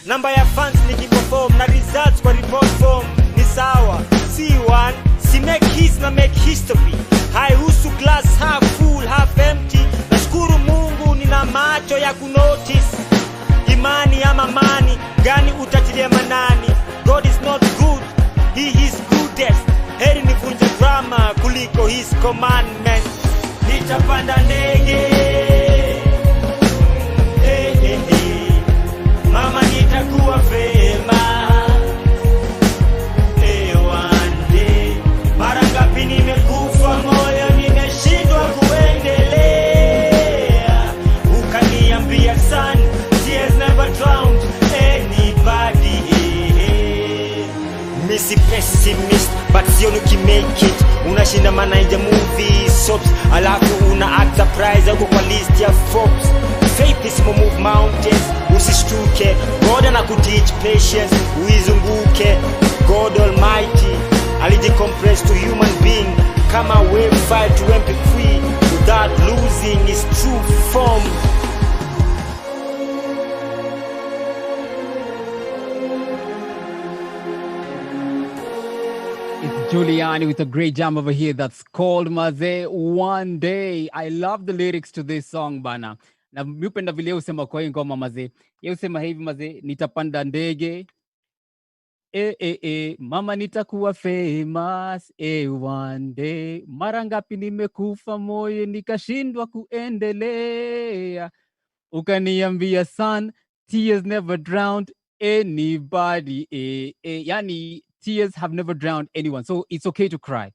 Namba ya fans nikiperform na results kwa report form ni sawa. C1 si make hits na make history. Haihusu glass half full half empty. Nashukuru Mungu nina macho ya kunotice. Imani ama mani gani utatilia manani? God is not good, he is goodest. Heri nivunje drama kuliko his commandment. Nitapanda ndege, mama nitakuwa fema. One day, mara ngapi nimekufa moyo nimeshindwa kuendelea. Ukaniambia son, tears never drowned anybody. Missy pessimist, but sioni ukimake it. Unashinda manager movie soaps, alafu una act surprise uko kwa list ya Forbes. Faith is move mountains, usishtuke. God anakuteach patience, uizunguke. God Almighty alijicompress to human being kama wave file to MP3 without losing his true form. It's Giuliani with a great jam over here that's called Maze One Day. I love the lyrics to this song bana. Na mipenda vile usema kwa hii ngoma Maze. Yeye usema hivi Maze, nitapanda ndege. Mama nitakuwa famous. One day. Mara ngapi nimekufa moyo nikashindwa kuendelea. Ukaniambia son, tears never drowned anybody. Yani tears have never drowned anyone. So it's okay to cry.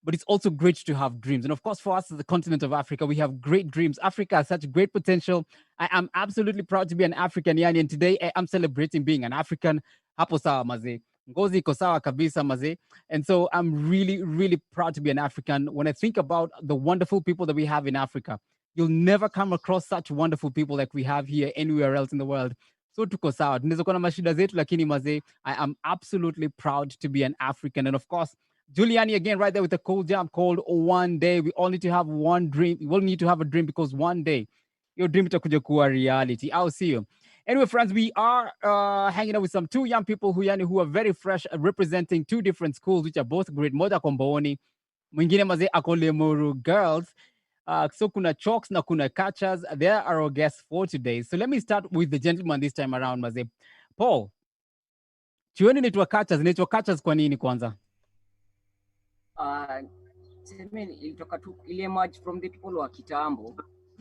But it's also great to have dreams. And of course, for us as the continent of Africa, we have great dreams. Africa has such great potential. I am absolutely proud to be an African, Yani. And today I am celebrating being an African. Hapo sawa maze. Ngozi iko sawa kabisa maze. And so I'm really, really proud to be an African. When I think about the wonderful people that we have in Africa, you'll never come across such wonderful people like we have here anywhere else in the world. So tuko sawa. Tunaweza kuwa na mashida zetu lakini maze, I am absolutely proud to be an African. And of course, Giuliani again right there with a cool jam called One Day. We all need to have one dream. We all need to have a dream because one day your dream itakuja kuwa reality. I'll see you. Anyway, friends, we are hanging out with some two young people who are very fresh, representing two different schools, which are both great. Moja Komboni, mwingine maze ako Lemuru Girls. So kuna chalks na kuna catchers. They are our guests for today. So let me start with the gentleman this time around, maze. Paul, chuoni naitwa catchers kwa nini kwanza? Ilitoka tu ile emerge from the people wa kitambo.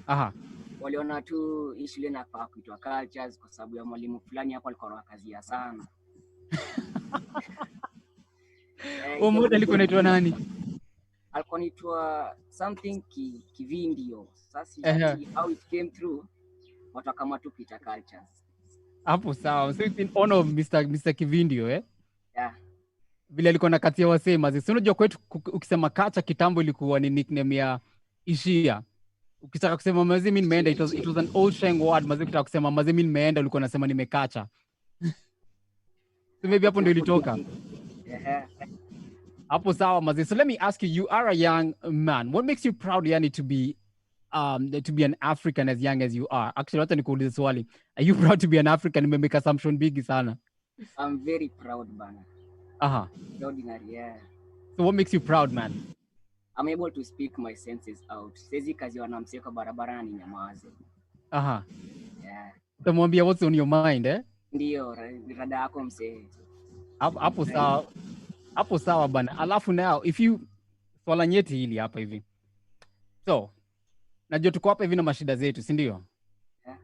Aha. Waliona tu shule inafaa kuitwa cultures kwa sababu ya mwalimu fulani hapo alikuwa anawakazia sana. Mmoja alikuwa anaitwa nani? Alikuwa anaitwa something Kivindio. Sasa how it came through watu kama tu Peter Cultures. Hapo sawa. So it's in honor of Mr. Kivindio, eh? Yeah. Vile alikuwa nakatia wasee mazi. So unajua kwetu ukisema kacha kitambo ilikuwa ni nickname ya Ishia. Ukitaka kusema mazi mimi nimeenda, it was an old slang word. Mazi ukitaka kusema mazi mimi nimeenda ulikuwa unasema nimekacha. So maybe hapo ndio ilitoka. Yeah. Hapo sawa mazi. So let me ask you, you are a young man. What makes you proud yani to be an African as young as you are? Actually hata nikuulize swali. Are you proud to be an African? Nimemeka assumption big sana. I'm very proud bana. Aha. Ordinary, yeah. So what makes you proud, man? I'm able to speak my senses out. Sezi kazi wanamseka barabarani nyamaze. Aha. Yeah. Utamwambia what's on your mind, eh? Ndio, rada yako msee. Hapo sawa. Hapo sawa bana. Alafu now, if you swala nyeti hili hapa hivi. So, najua tuko hapa hivi na mashida zetu, si ndio? Yeah.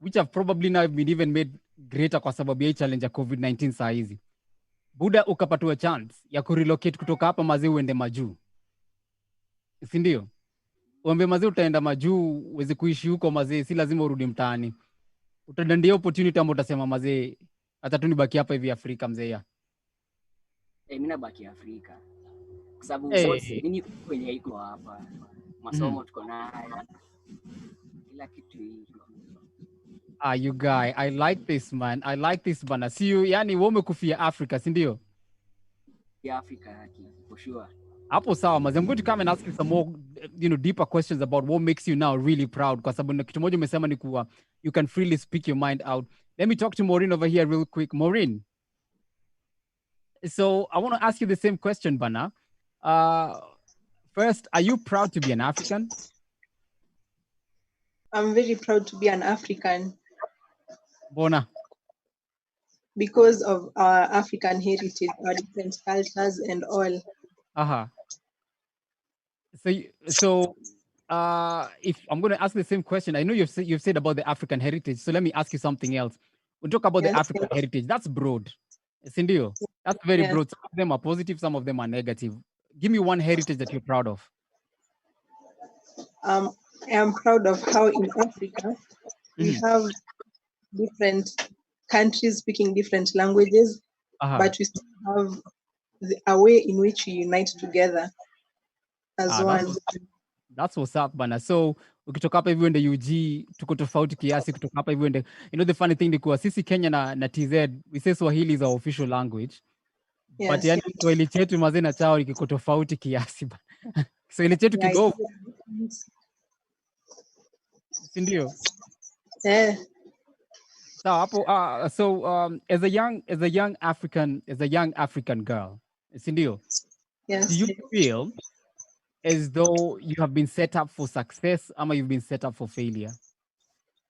Which have probably now been even made greater kwa sababu ya challenge ya COVID-19 saa hizi. Buda ukapatiwa chance ya kurelocate kutoka hapa mazi uende majuu. Si ndio? Uambe mazi utaenda majuu, uweze kuishi huko mazi, si lazima urudi mtaani. Utadandia opportunity ambayo utasema mazi, hata tu nibaki hapa hivi Afrika mzee ya. Mimi nabaki Afrika. Kwa sababu mimi kwenye iko hapa. Masomo tuko nayo. Kila kitu hiko. You guy, I like this man. I like this bana. See you, yani wewe umekufia Africa, si ndio? Ya Africa haki, for sure. Hapo sawa mazi. I'm going to come and ask you some more, deeper questions about what makes you now really proud. Kwa sababu kitu moja umesema ni kuwa you can freely speak your mind out. Let me talk to Maureen over here real quick. Maureen, so I want to ask you the same question, Bana. First, are you proud to be an African? I'm very proud to be an African Bona. because of our African heritage, our different cultures and all. Uh-huh. So if I'm going to ask the same question, I know you've said about the African heritage. So let me ask you something else. We talk about the Yes, African heritage. That's broad. Sindio. That's very yes. broad. Some of them are positive, some of them are negative. Give me one heritage that you're proud of. I am proud of how in Africa we have different countries speaking different languages, but we still have a way in which we unite together as one. That's what's up, bana. So ukitoka hapa hivi uende UG tuko tofauti kiasi, kutoka hapa hivi uende, you know, the funny thing ni kuwa sisi Kenya na TZ we say Swahili is our official language. Yes. But yani Kiswahili chetu mazee na chao kiko tofauti kiasi. Kiswahili chetu kidogo. Si ndio? So hapo as a young African girl, si ndio? Yes. Do you feel as though you have been set up for success or you've been set up for failure?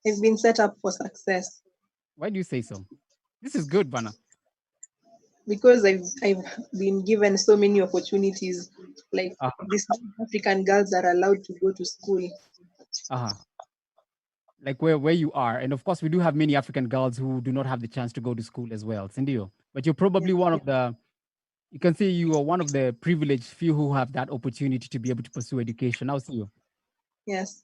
I've been set up for success. Why do you say so? This is good, Bana. Because I've been given so many opportunities. Like these African girls are allowed to go to school. Like where you are. And of course, we do have many African girls who do not have the chance to go to school as well, Sindio. But you're probably one of the, you can say you are one of the privileged few who have that opportunity to be able to pursue education. I'll see you. Yes.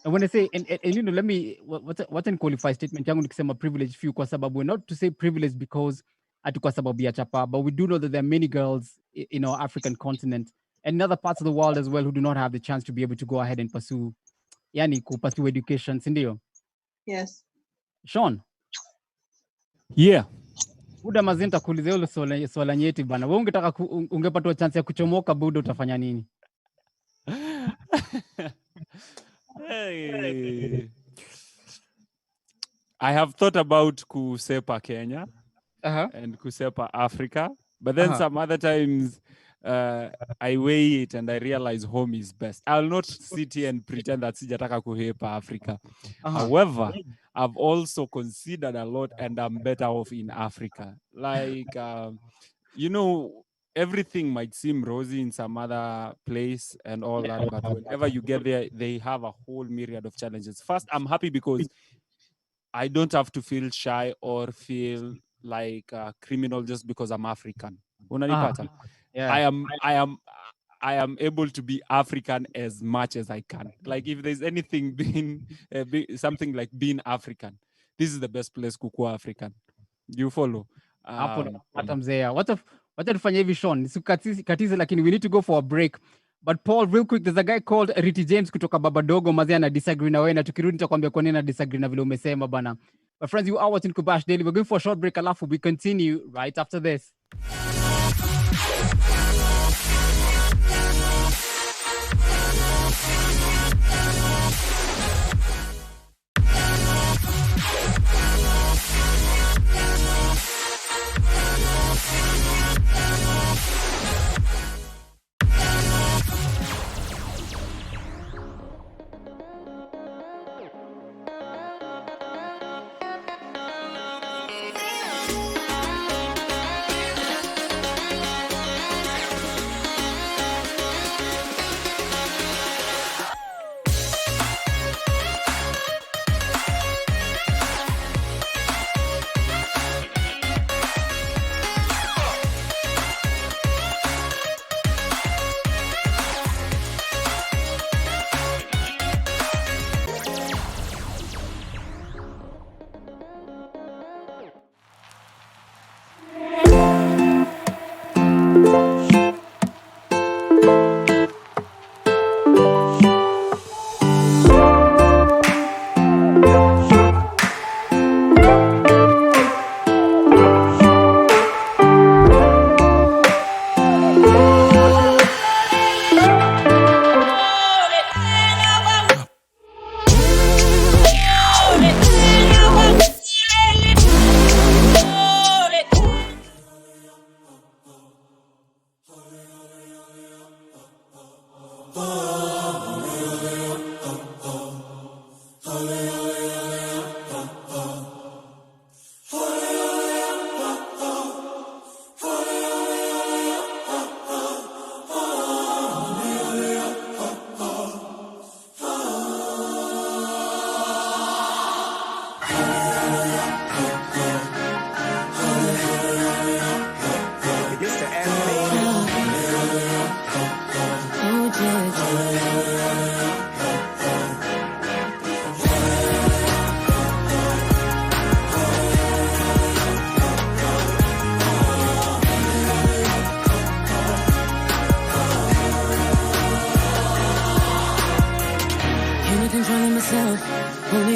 And when I say, and you know, let me, what's an qualified statement? I'm going to say privileged few kwa sababu. We're not to say privileged because ati kwa sababu ya chapa, but we do know that there are many girls in our African continent and in other parts of the world as well who do not have the chance to be able to go ahead and pursue education, sindio? Yes. Sean? Yeah. Buda mazinta kuuliza hilo swala nyeti bana. Wewe ungetaka ungepatwa chance ya kuchomoka Buda utafanya nini? Hey. I have thought about kusepa Kenya and kusepa Africa, but then some other times I weigh it and I realize home is best. I'll not sit here and pretend that sijataka kuhepa Africa. However, I've also considered a lot and I'm better off in Africa. Like, you know, everything might seem rosy in some other place and all that, but whenever you get there, they have a whole myriad of challenges. First, I'm happy because I don't have to feel shy or feel like a criminal just because I'm African. Unanipata? Yeah. I am able to be African as much as I can. Like if there's anything being something like being African, this is the best place kukua African. You follow? Hata mzee. What tufanye hivi Sean? Katize lakini we need to go for a break. But Paul, real quick, there's a guy called Riti James kutoka Babadogo mazee ana disagree na wewe na tukirudi nitakwambia kwa nini na disagree na vile umesema bana. But friends, you are watching Kubash Daily. We're going for a short break alafu we continue right after this.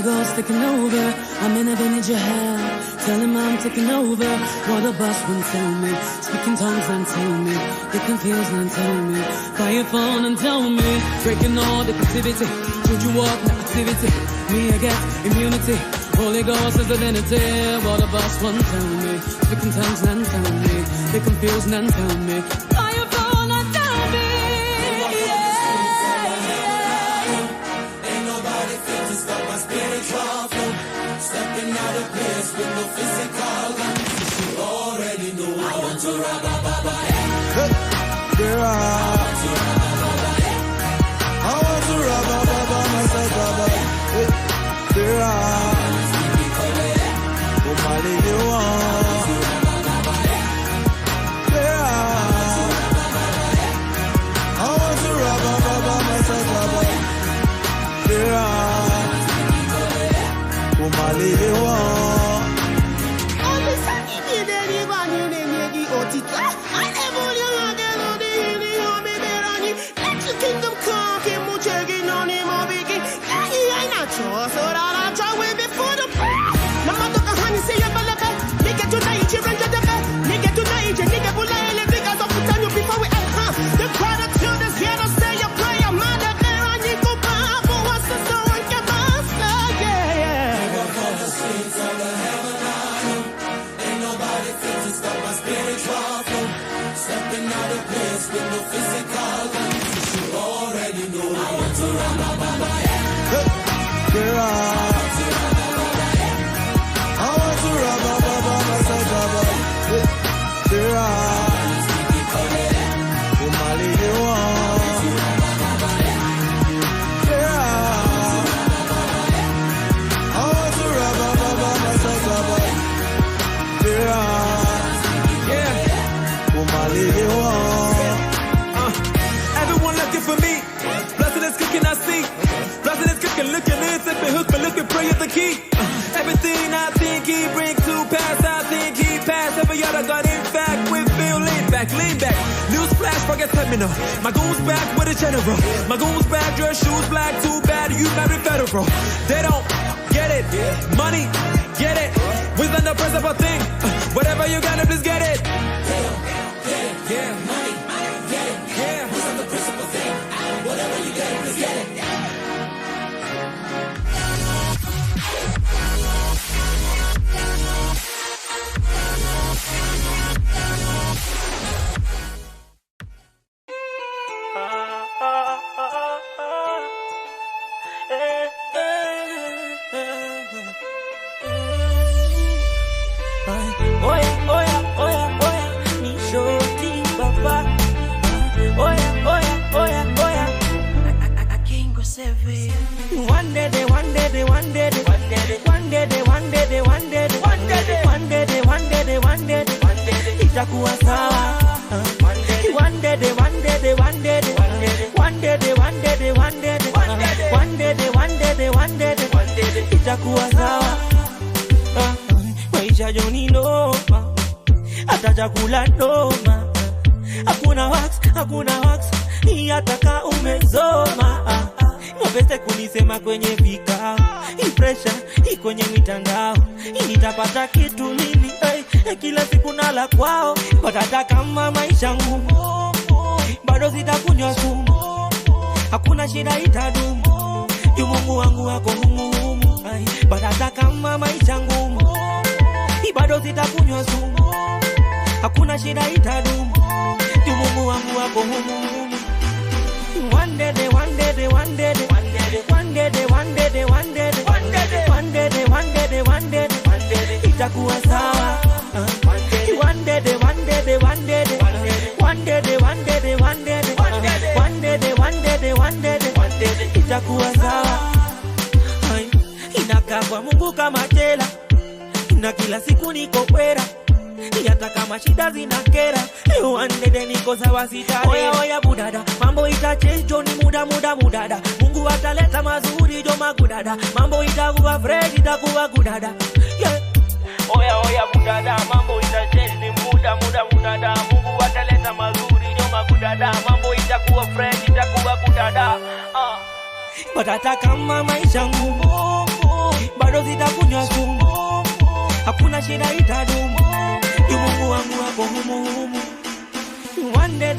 Ghost taking over. I'm in a vintage of hell. Tell him I'm taking over. What a boss won't tell me. Speaking tongues and tell me. They confused and tell me. Fire phone and tell me. Breaking all the captivity. Should you walk the activity? Me, I get immunity. Holy Ghost is divinity. What a boss won't tell me. Speaking tongues and tell me. They confused and tell me. Fire phone and tell me. Ain't nobody fit to stop my spiritual flow. Stepping out of place with no physical. You already know I want to rob a baba. There are. I want to rob a baba myself, baba. There are. Somebody you want. There are. I want to rob a baba myself, baba. There are. Somebody you want. Kingdom come, can we check it on him or begin? He ain't not sure, so that I try with before the Namatoka honey, say a balaka, nigga tonight, you run to the back, nigga tonight, nigga will lay the niggas off the time you before we end, the product to this here to say a prayer, mother, there I need to buy for what's the story, get master, yeah. Walk on the streets of the heaven, ain't nobody fit to stop my spiritual flow, stepping out of place with no physical. Already know I want to run my baba. There are. I want to run my baba myself, baba. There are. Somebody you want. There are. I want to run my baba myself, baba. There are. Yeah. Somebody you want. Everyone looking for me. Blessing is cooking, I see. Blessing is cooking, looking in, sipping, hook, but looking, pray at the key. Everything I think he bring to pass, I think he pass. Every other got in fact with Bill, lean back, lean back. News flash, forget terminal. My goons back with a general. My goons back, dress shoes black, too bad, you married federal. They don't get it. Money, get it. Within the principal thing. Whatever you got, please get it. They don't get it. Yeah, money. Yeah, who's on the principal thing? Whatever you get, let's get it. Itakuwa sawa. One day, itakuwa sawa. Maisha joni noma, hata chakula noma. Hakuna wax, yataka umezoma. Mapeste kunisema kwenye vikao, hii pressure, hii kwenye mitandao. Nitapata kitu nini, kila siku nala kwao. Hata kama maisha ngumu, bado sitakunywa sumu. Hakuna shida itadumu, yu Mungu wangu wako humu. Hata kama maisha ngumu, bado sitakunywa sumu. Hakuna shida itadumu, yu Mungu wangu wako humu. One day, itakuwa sawa. One day, itakuwa sawa. Inakaa kwa Mungu kama tela, na kila siku niko kwera. Hata kama shida zinakera, one day niko sawa sitare. Oya budada, mambo itachange joni muda mudada. Mungu ataleta mazuri jo magudada. Mambo itakuwa fresh, itakuwa gudada. Yeah. Oya budada, mambo itachange ni muda mudada. Mungu ataleta mazuri jo magudada. Mambo itakuwa fresh, itakuwa gudada. But hata kama maisha ngumu, bado sitakunywa sumu, hakuna shida itadumu, Mungu wangu hapo humu. One day,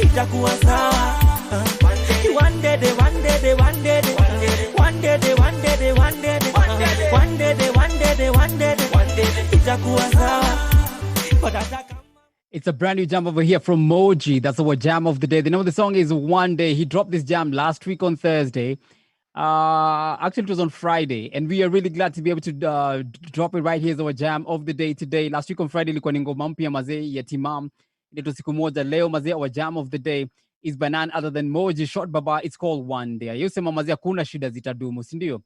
itakuwa sawa. One day, itakuwa sawa. It's a brand new jam over here from Moji. That's our jam of the day. The name of the song is One Day. He dropped this jam last week on Thursday. Actually, it was on Friday, and we are really glad to be able to drop it right here as our jam of the day today. Last week on Friday, ilikuwa ni ngoma mpya mazee ya Timam. Inaitwa siku moja. Leo mazee, our jam of the day is by none other than Moji Short Baba. It's called One Day. Yosema mazee, hakuna shida zitadumu, sindio?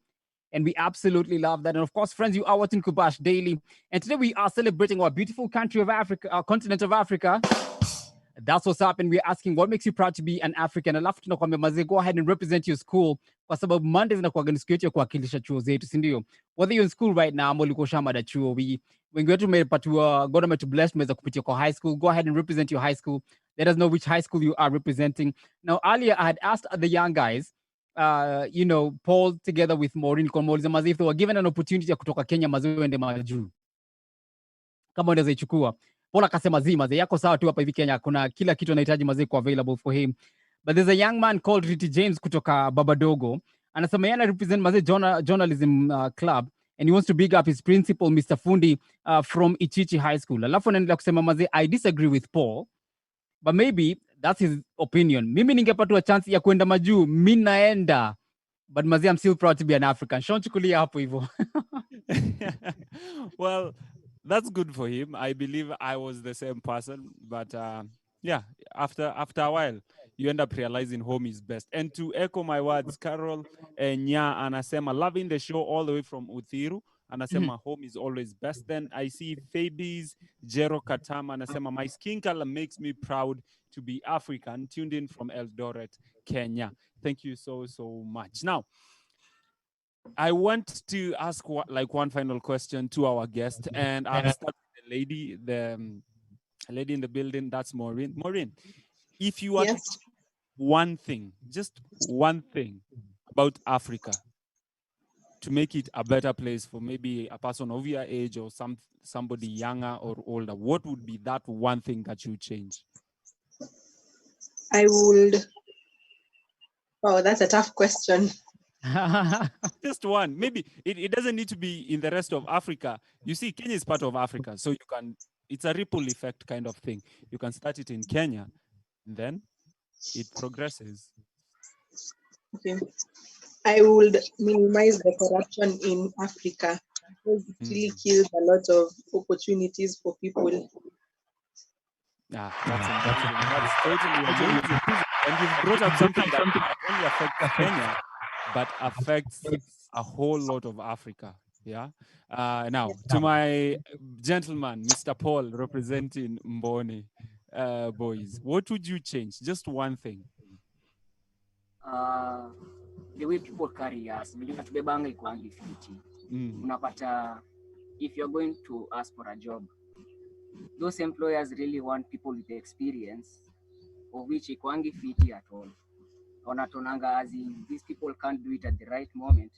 And we absolutely love that. And of course, friends, you are watching Kubash Daily. And today we are celebrating our beautiful country of Africa, our continent of Africa. That's what's up. And we're asking, what makes you proud to be an African? Alafu tunakwambia mazee, go ahead and represent your school. Kwa sababu Mondays inakuwaga ni siku yetu ya kuwakilisha chuo zetu, si ndio? Whether you're in school right now, ama ulikuwa shamada chuo, wengi wetu tumepatiwa, God ametubless, tumeweza kupitia kwa high school. Go ahead and represent your high school. Let us know which high school you are representing. Now, earlier I had asked the young guys, Paul together with Maureen Konmoliza mazi, if they were given an opportunity ya kutoka Kenya mazi wende majuu, kama unaweza ichukua. Paul akasema mazi yako sawa tu hapa hivi Kenya, kuna kila kitu anahitaji mazi kwa available for him. But there's a young man called Riti James kutoka Babadogo. Anasema yana represent mazi journalism club, and he wants to big up his principal Mr. Fundi from Ichichi High School. Alafu anaendelea kusema mazi, I disagree with Paul, but maybe that's his opinion. Mimi ningepatwa chance ya kwenda majuu, mimi naenda. But mazi, I'm still proud to be an African. Sean chukulia hapo hivyo. Well, that's good for him. I believe I was the same person, but yeah, after a while, you end up realizing home is best. And to echo my words, Carol Nya anasema, loving the show all the way from Uthiru. Anasema home is always best. Then I see Fabies Jero Katama anasema, my skin color makes me proud to be African, tuned in from Eldoret, Kenya. Thank you so much. Now, I want to ask one final question to our guest, and I'll start with the lady in the building. That's Maureen. Maureen, if you had just one thing about Africa to make it a better place for maybe a person of your age or somebody younger or older, what would be that one thing that you change? I would. Oh, that's a tough question. Just one. Maybe it doesn't need to be in the rest of Africa. You see, Kenya is part of Africa, so it's a ripple effect kind of thing. You can start it in Kenya, and then it progresses. Okay. I would minimize the corruption in Africa, because it really kills a lot of opportunities for people. That's totally amazing. And you've brought up something that not only affects Kenya, but affects a whole lot of Africa. Yeah. Now, to my gentleman, Mr. Paul, representing Mboni boys, what would you change? Just one thing. The way people carry us, tunatubebanga ikuangi fiti. Unapata, if you're going to ask for a job, those employers really want people with the experience, of which ikuangi fiti at all. Wanatonanga as in, these people can't do it at the right moment,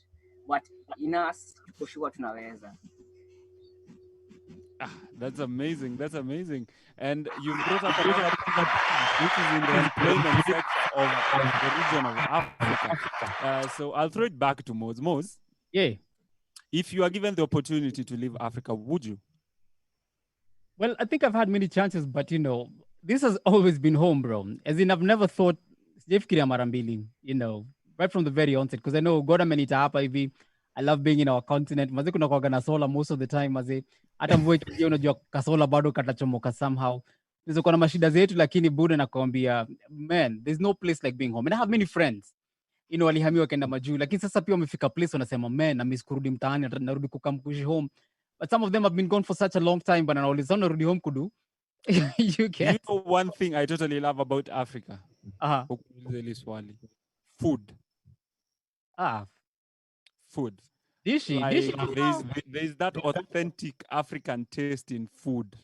but in us, for sure tunaweza. That's amazing. And you brought up which is in the employment sector of the region of Africa. So I'll throw it back to Mose. Mose, yeah. If you are given the opportunity to leave Africa, would you? Well, I think I've had many chances, but this has always been home, bro. As in, I've never thought, right from the very onset, because I know God amenita hapa hivi. I love being in our continent. Maze kuna kwa na sola most of the time, maze. Hata mvua ikija unajua kasola bado katachomoka somehow. There's kuna mashida zetu, lakini Buddha nakwambia, man, there's no place like being home. And I have many friends, walihamiwa kenda majuu, lakini sasa pia wamefika place wanasema, man, na miss kurudi mtaani, narudi kukamkushi home. But some of them have been gone for such a long time, but wanauliza narudi home kudu. You know one thing I totally love about Africa? Food. Food. Dishi. There's that authentic African taste in food.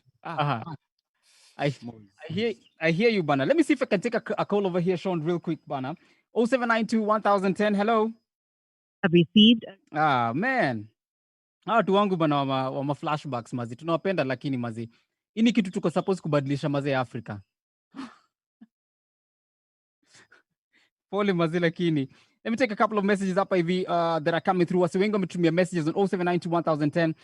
I hear you, Bana. Let me see if I can take a call over here, Sean, real quick, Bana. 0792 1010. Hello. Have received. Ah, man. Watu wangu bana wa flashbacks mazi. Tunawapenda lakini mazi. Ini kitu tuko supposed kubadilisha mazi ya Afrika. Pole mazi lakini. Let me take a couple of messages up hivi that are coming through. Wasi wengi wametumia messages on 0792 1010.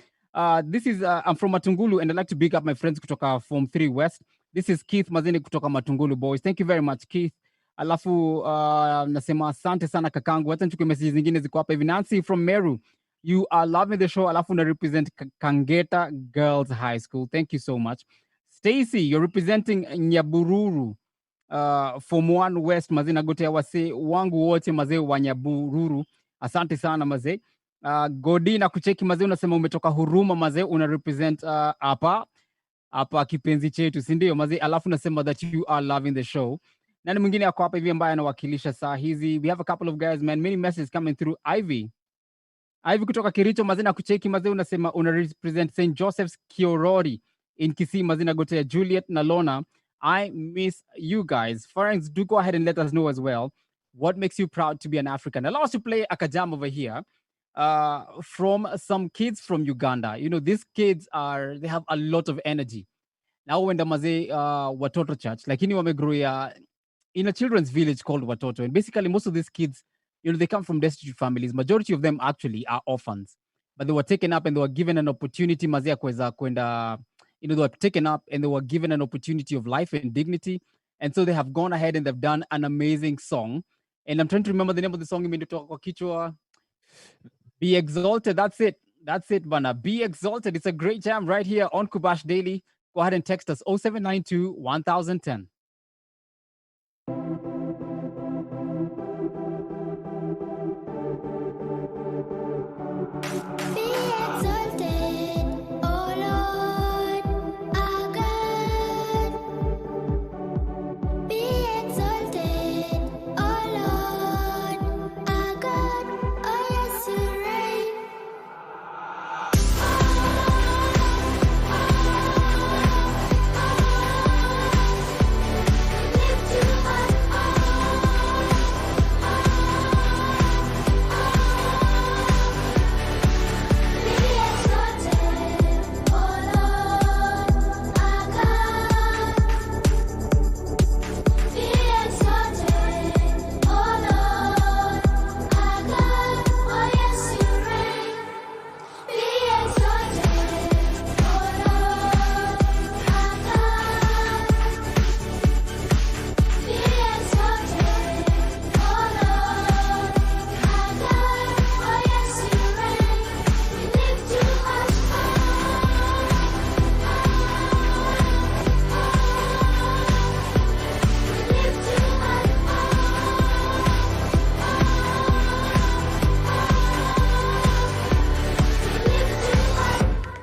This is I'm from Matungulu and I'd like to big up my friends kutoka Form 3 West. This is Keith Mazini kutoka Matungulu boys. Thank you very much Keith. Alafu nasema asante sana kakangu. Hata nichukue messages zingine ziko hapa hivi. Nancy from Meru. You are loving the show. Alafu na represent Kangeta Girls High School. Thank you so much. Stacy, you're representing Nyabururu. Form 1 West mazee, nagotea wase wangu wote mazee wa Nyabururu. Asante sana mazee. Godi na kucheki mazee, unasema umetoka Huruma mazee, una represent hapa kipenzi chetu, si ndio mazee? Alafu nasema that you are loving the show. Nani mwingine yako hapa hivi ambaye anawakilisha saa hizi? We have a couple of guys man, many messages coming through. Ivy kutoka Kericho mazee, na kucheki mazee, unasema una represent St. Joseph's Kiorori in Kisii mazee, nagotea Juliet na Lona. I miss you guys. Friends, do go ahead and let us know as well what makes you proud to be an African. Allow us to play a kajam over here from some kids from Uganda. You know, these kids they have a lot of energy. Now when the maze Watoto Church, like wamegrow in a children's village called Watoto. And basically most of these kids, you know, they come from destitute families. Majority of them actually are orphans. But they were taken up and they were given an opportunity maze ya kwenda you know, they were taken up and they were given an opportunity of life and dignity. And so they have gone ahead and they've done an amazing song. And I'm trying to remember the name of the song. Be Exalted. That's it, Bana. Be Exalted. It's a great jam right here on Kubash Daily. Go ahead and text us 0792 1010.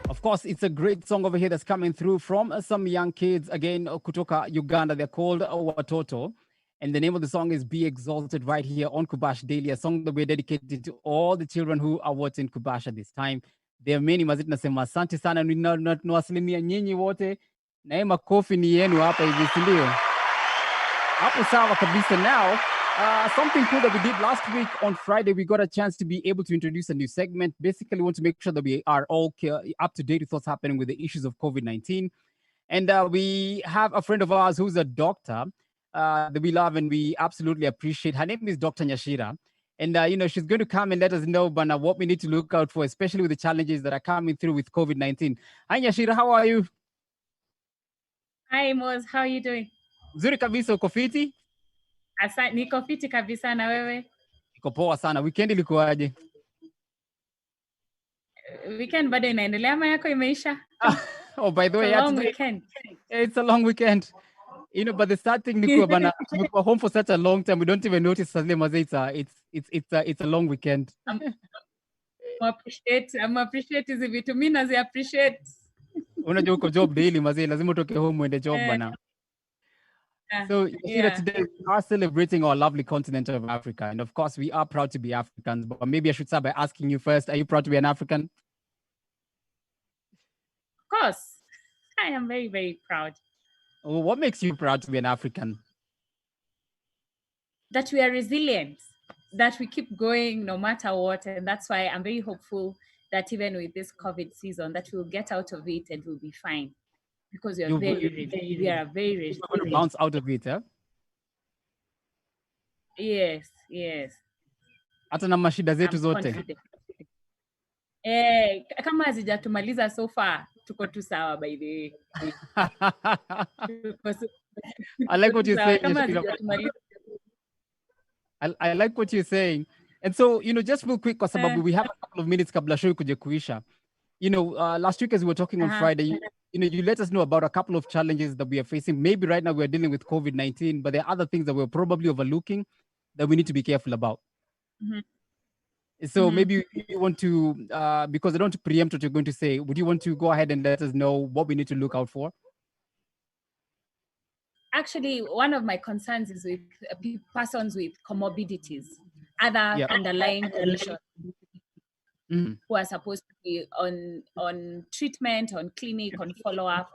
Of course, it's a great song over here that's coming through from some young kids, again, kutoka Uganda. They're called Watoto. And the name of the song is Be Exalted right here on Kubash Daily, a song that we're dedicated to all the children who are watching Kubash at this time. There are many mazit nasema asante sana, nawasilimia nyinyi wote. Na makofi ni yenu hapa hivi, si ndio? Hapo sawa kabisa. Now, something cool that we did last week on Friday, we got a chance to be able to introduce a new segment. Basically, we want to make sure that we are all up to date with what's happening with the issues of COVID-19. And we have a friend of ours who's a doctor that we love and we absolutely appreciate. Her name is Dr. Nyashira. And, you know, she's going to come and let us know, Bana, what we need to look out for, especially with the challenges that are coming through with COVID-19. Hi, Nyashira, how are you? Hi, Moz, how are you doing? Zuri kabisa, uko fiti? Niko fiti kabisa, na wewe? Niko poa sana. Weekend ilikuwaje? Weekend bado inaendelea ama yako imeisha? Oh, by the way, it's a long weekend. It's a long weekend. You know, but the sad thing, Nico, Bana, we were home for such a long time, we don't even notice it's a long weekend. I'm appreciate hizi vitu, mimi nazi appreciate. Unajua uko job daily mazee, lazima utoke home uende job bana. So today we are celebrating our lovely continent of Africa, and of course we are proud to be Africans. But maybe I should start by asking you first: are you proud to be an African? Of course, I am very, very proud. What makes you proud to be an African? That we are resilient, that we keep going no matter what. And that's why I'm very hopeful that even with this COVID season, that we'll get out of it and we'll be fine. Because we are You- we are very You're going to bounce out of it, eh? yes. Hata na mashida zetu I'm zote. confident. Kama hazijatumaliza so far, tuko tu sawa by the way. I like what you're saying. Kama Yashira. hazijatumaliza. I like what you're saying. And so, just real quick, kwa sababu we have a couple of minutes kabla show ikuje kuisha. Last week as we were talking on Friday, you let us know about a couple of challenges that we are facing. Maybe right now we're dealing with COVID-19, but there are other things that we're probably overlooking that we need to be careful about. So maybe you want to, because I don't want to preempt what you're going to say, would you want to go ahead and let us know what we need to look out for? Actually, one of my concerns is with persons with comorbidities, other underlying conditions who are supposed to be on treatment, on clinic, on follow-up,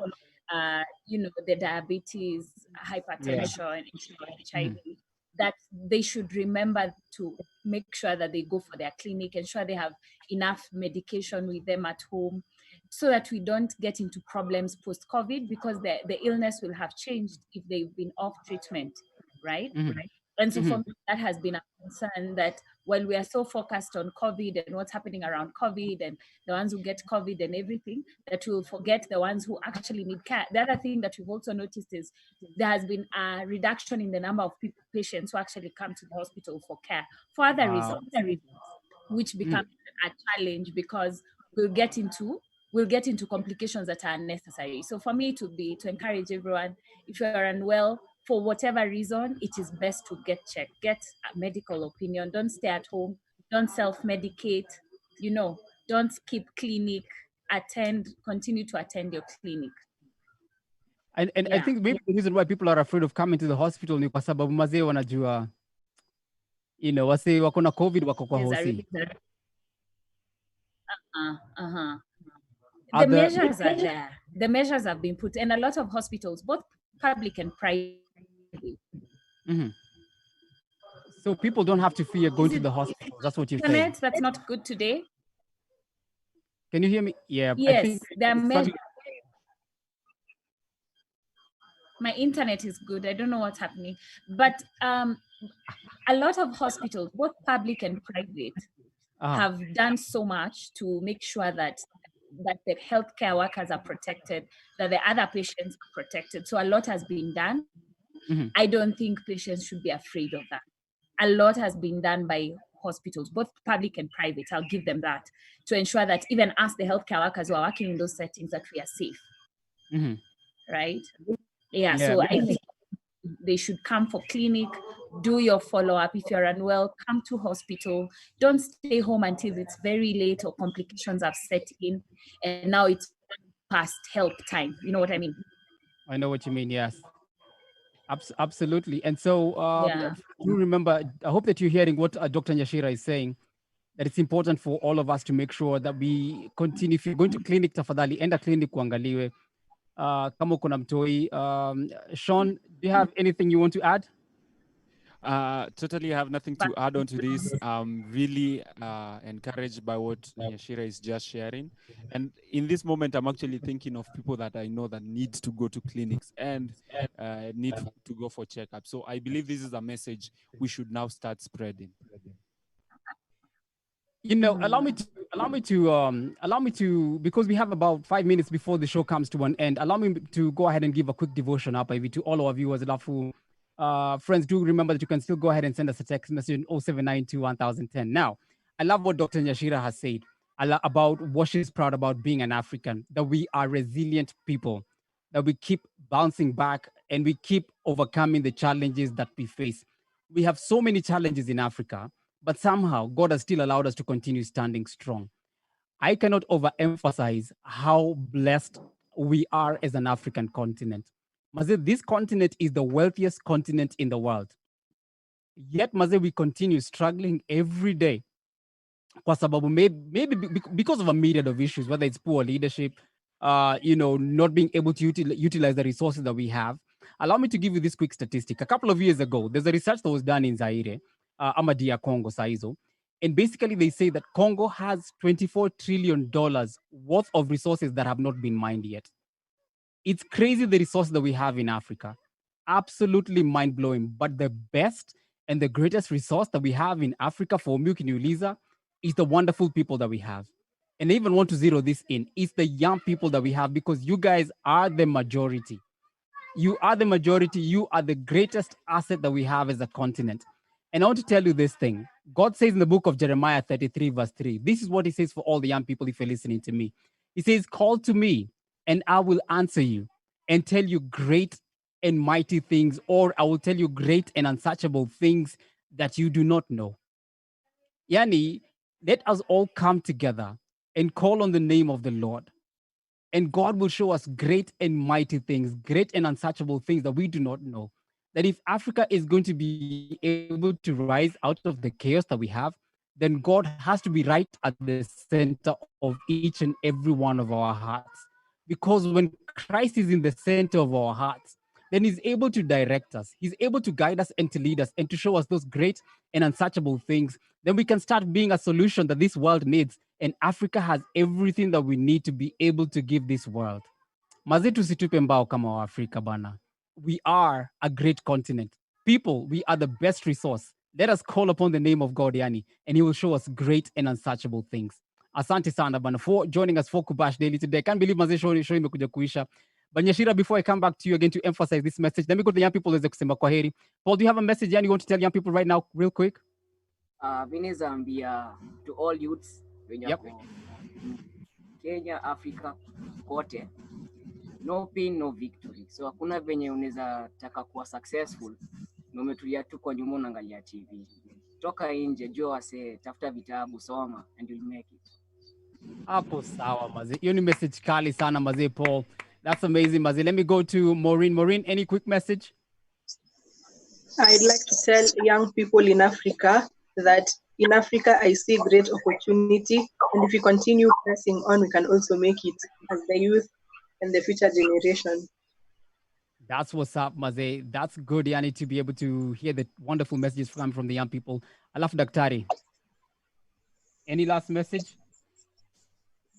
the diabetes, hypertension, HIV, that they should remember to make sure that they go for their clinic, ensure they have enough medication with them at home, so that we don't get into problems post-COVID, because the illness will have changed if they've been off treatment, right? And so for me, that has been a concern, that while we are so focused on COVID and what's happening around COVID and the ones who get COVID and everything, that we'll forget the ones who actually need care. The other thing that we've also noticed is there has been a reduction in the number of patients who actually come to the hospital for care for other reasons, which becomes a challenge, because we'll get into complications that are unnecessary. So for me, to encourage everyone, if you're unwell for whatever reason, it is best to get checked, get a medical opinion. Don't stay at home. Don't self-medicate. Don't skip clinic. Continue to attend your clinic. And I think maybe the reason why people are afraid of coming to the hospital ni kwa sababu mazee wanajua, wase wako na COVID wako kwa hosi. The measures are there. The measures have been put, and a lot of hospitals, both public and private. So people don't have to fear going to the hospital. That's what you're saying. That's not good today. Can you hear me? Yeah. Yes, I think there are measures. My internet is good. I don't know what's happening, but a lot of hospitals, both public and private, have done so much to make sure that the healthcare workers are protected, that the other patients are protected. So a lot has been done. I don't think patients should be afraid of that. A lot has been done by hospitals, both public and private. I'll give them that, to ensure that even us, the healthcare workers who are working in those settings, that we are safe. Right? Yeah. So I think they should come for clinic, do your follow-up. If you're unwell, come to hospital. Don't stay home until it's very late or complications have set in and now it's past help time. You know what I mean? I know what you mean, yes. Absolutely. And so you remember, I hope that you're hearing what Dr. Nyashira is saying, that it's important for all of us to make sure that we continue. If you're going to clinic, tafadhali, enda clinic kuangaliwe. Kama kuna mtoi. Sean, do you have anything you want to add? Totally have nothing to add on to this. Really encouraged by what Nyashira is just sharing. And in this moment, I'm actually thinking of people that I know that need to go to clinics and need to go for checkup. So I believe this is a message we should now start spreading. Allow me to, because we have about 5 minutes before the show comes to an end. Allow me to go ahead and give a quick devotion up to all our viewers. Friends, do remember that you can still go ahead and send us a text message in 0792 1010. Now, I love what Dr. Nyashira has said about what she's proud about being an African, that we are resilient people, that we keep bouncing back and we keep overcoming the challenges that we face. We have so many challenges in Africa, but somehow God has still allowed us to continue standing strong. I cannot overemphasize how blessed we are as an African continent. Maze, this continent is the wealthiest continent in the world. Yet, Maze, we continue struggling every day. Kwa sababu maybe because of a myriad of issues, whether it's poor leadership, not being able to utilize the resources that we have. Allow me to give you this quick statistic. A couple of years ago, there's a research that was done in Zaire, Amadia Congo, Saizo. And basically, they say that Congo has $24 trillion worth of resources that have not been mined yet. It's crazy the resources that we have in Africa. Absolutely mind-blowing. But the best and the greatest resource that we have in Africa for Mukinuliza is the wonderful people that we have. And I even want to zero this in. It's the young people that we have, because you guys are the majority. You are the majority. You are the greatest asset that we have as a continent. And I want to tell you this thing. God says in the book of Jeremiah 33 verse 3, this is what he says for all the young people if you're listening to me. He says, call to me and I will answer you and tell you great and mighty things, or I will tell you great and unsearchable things that you do not know. Yani, let us all come together and call on the name of the Lord. And God will show us great and mighty things, great and unsearchable things that we do not know. That if Africa is going to be able to rise out of the chaos that we have, then God has to be right at the center of each and every one of our hearts. Because when Christ is in the center of our hearts, then he's able to direct us. He's able to guide us and to lead us and to show us those great and unsearchable things. Then we can start being a solution that this world needs. And Africa has everything that we need to be able to give this world. Mazetu situpe mbao kama wa Afrika bana. We are a great continent. People, we are the best resource. Let us call upon the name of God, Yani, and he will show us great and unsearchable things. Asante sana bana for joining us for Kubash Daily today. I can't believe Maze show imekuja kuisha. But Nyashira, before I come back to you again to emphasize this message, let me go to the young people waweze kusema kwaheri. Paul, do you have a message you want to tell young people right now real quick? Mimi naambia to all youths wenye wako Kenya, Africa kote, no pain no victory. So hakuna venye unaweza taka kuwa successful na umetulia tu kwa nyuma unaangalia TV. Toka nje, jua wase, tafuta vitabu, soma and you'll make it. Hapo sawa maze. Hiyo ni message kali sana maze Paul. That's amazing maze. Let me go to Maureen. Maureen, any quick message? I'd like to tell young people in Africa that in Africa, I see great opportunity. And if we continue pressing on, we can also make it as the youth and the future generation. That's what's up, Maze. That's good, Yani, to be able to hear the wonderful messages from the young people. I love Daktari. Any last message?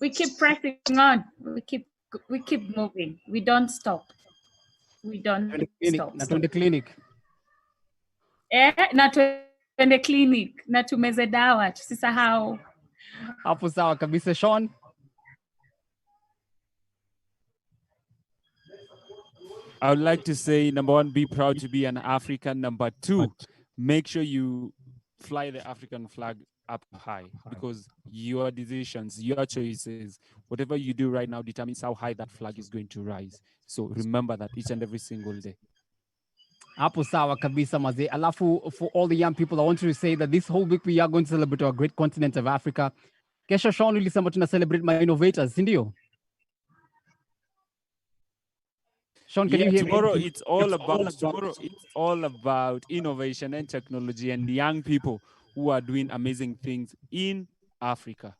We keep pressing on. We keep moving. We don't stop. We don't stop. Not on the clinic. Na tuende clinic. Na tumeze dawa. Tusisahau. Hapo sawa kabisa, Sean. I would like to say, number one, be proud to be an African. Number two, make sure you fly the African flag up high, because your decisions, your choices, whatever you do right now determines how high that flag is going to rise. So remember that each and every single day. Hapo sawa kabisa maze. Alafu, for all the young people, I want to say that this whole week we are going to celebrate our great continent of Africa. Kesho Sean ulisema tuna celebrate my innovators, sindio? Sean, can you hear tomorrow me? It's all about innovation and technology and young people who are doing amazing things in Africa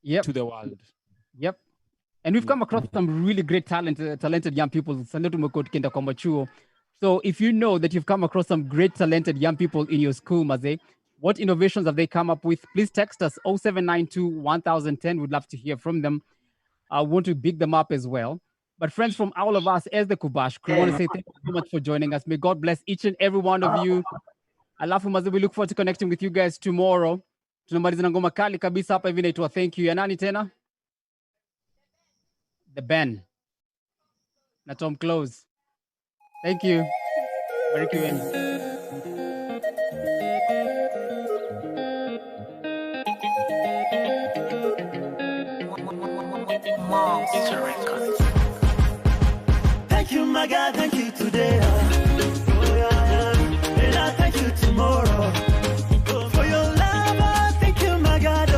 to the world. Yep. And we've come across some really great talented young people. So if you know that you've come across some great talented young people in your school, Maze, what innovations have they come up with? Please text us 0792 1010. We'd love to hear from them. I want to big them up as well. But friends, from all of us as the Kubash crew, I want to say thank you so much for joining us. May God bless each and every one of you. Alafu Maze, we look forward to connecting with you guys tomorrow. Tunamaliza na ngoma kali kabisa hapa hivi inaitwa Thank You. Ya nani tena? The Ben. Na Tom Close. Thank you. Very good. Thank you, my God, thank you today. And I thank you tomorrow. For your love, I thank you, my God.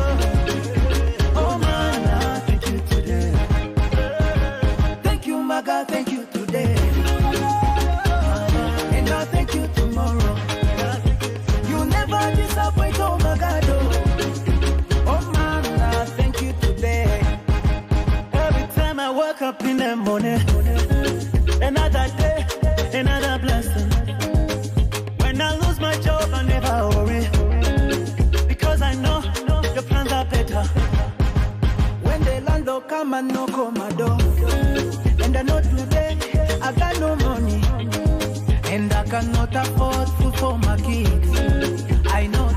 Oh, man, I thank you today. Thank you, my God, thank you today. And I thank you tomorrow. You never disappoint, oh, my God. Oh, man, I thank you today. Every time I wake up Tomorrow come and knock on my door. And I know today I got no money. And I cannot afford food for my kids. I know